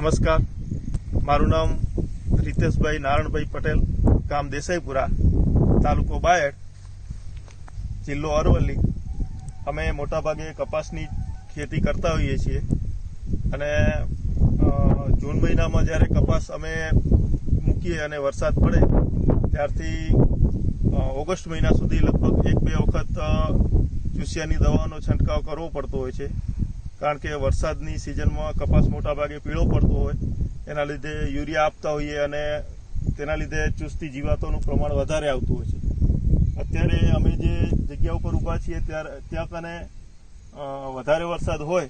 નમસ્કાર, મારું નામ રીતેશભાઈ નારણભાઈ પટેલ, ગામ દેસાઈપુરા, તાલુકો બાયડ, જિલ્લો અરવલ્લી. અમે મોટાભાગે કપાસની ખેતી કરતા હોઈએ છીએ અને જૂન મહિનામાં જ્યારે કપાસ અમે મૂકીએ અને વરસાદ પડે ત્યારથી ઓગસ્ટ મહિના સુધી લગભગ 1-2 વખત ચૂસિયાની દવાનો છંટકાવ કરવો પડતો હોય છે. કારણ કે વરસાદની સિઝનમાં કપાસ મોટાભાગે પીળો પડતો હોય, એના લીધે યુરિયા આપતા હોઈએ અને તેના લીધે ચુસ્તી જીવાતોનું પ્રમાણ વધારે આવતું હોય છે. અત્યારે અમે જે જગ્યા ઉપર ઊભા છીએ ત્યાં કને વધારે વરસાદ હોય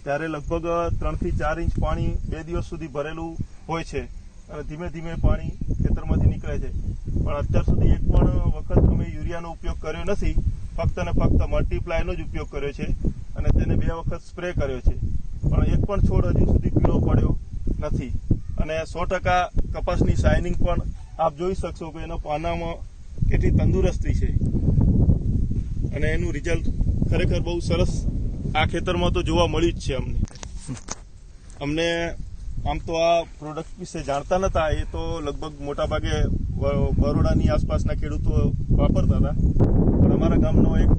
ત્યારે લગભગ 3 થી 4 ઇંચ પાણી 2 દિવસ સુધી ભરેલું હોય છે અને ધીમે ધીમે પાણી ખેતરમાંથી નીકળે છે. પણ અત્યાર સુધી એક પણ વખત અમે યુરિયાનો ઉપયોગ કર્યો નથી, ફક્ત ને ફક્ત મલ્ટીપ્લાયનો જ ઉપયોગ કર્યો છે અને તેને 2 વખત સ્પ્રે કર્યો છે. પણ એક પણ છોડ હજુ સુધી પીળો પડ્યો નથી અને 100% કપાસની શાઇનિંગ પણ આપ જોઈ શકશો કે એના પાનામાં કેટલી તંદુરસ્તી છે અને એનું રિઝલ્ટ ખરેખર બહુ સરસ આ ખેતરમાં તો જોવા મળ્યું જ છે. અમને આમ તો આ પ્રોડક્ટ વિશે જાણતા નતા, એ તો લગભગ મોટાભાગે બરોડાની આસપાસના ખેડૂતો વાપરતા હતા. પણ અમારા ગામનો એક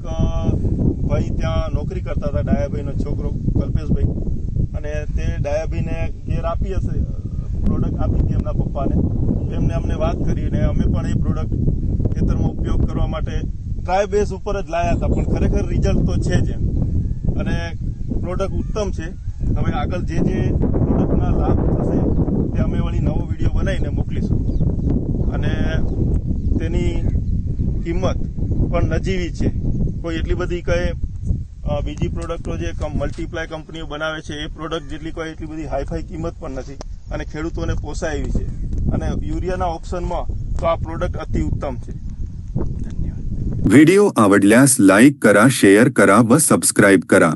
ભાઈ ત્યાં નોકરી કરતા હતા, ડાયાભાઈનો છોકરો કલ્પેશભાઈ, અને તે ડાયાભાઈને ઘેર આપી હશે પ્રોડક્ટ આપી હતી એમના પપ્પાને. એમને અમને વાત કરી અને અમે પણ એ પ્રોડક્ટ ખેતરમાં ઉપયોગ કરવા માટે ટ્રાય બેઝ ઉપર જ લાયા હતા. પણ ખરેખર રિઝલ્ટ તો છે જ એમ અને પ્રોડક્ટ ઉત્તમ છે. હવે આગળ જે પ્રોડક્ટના લાભ થશે તે અમે વળી નવો વિડીયો બનાવીને મોકલીશું અને તેની કિંમત પણ નજીવી છે. કોઈ એટલી બધી બીજી પ્રોડક્ટો જે મલ્ટીપ્લાય કંપનીઓ બનાવે છે એ પ્રોડક્ટ જેટલી કોઈ એટલી બધી હાઈફાઈ કિંમત પણ નથી અને ખેડૂતોને પોસાય એવી છે. અને યુરિયાના ઓપ્શનમાં તો આ પ્રોડક્ટ અતિ ઉત્તમ છે. व्हिडिओ आवडल्यास लाईक करा, शेअर करा व सबस्क्राईब करा.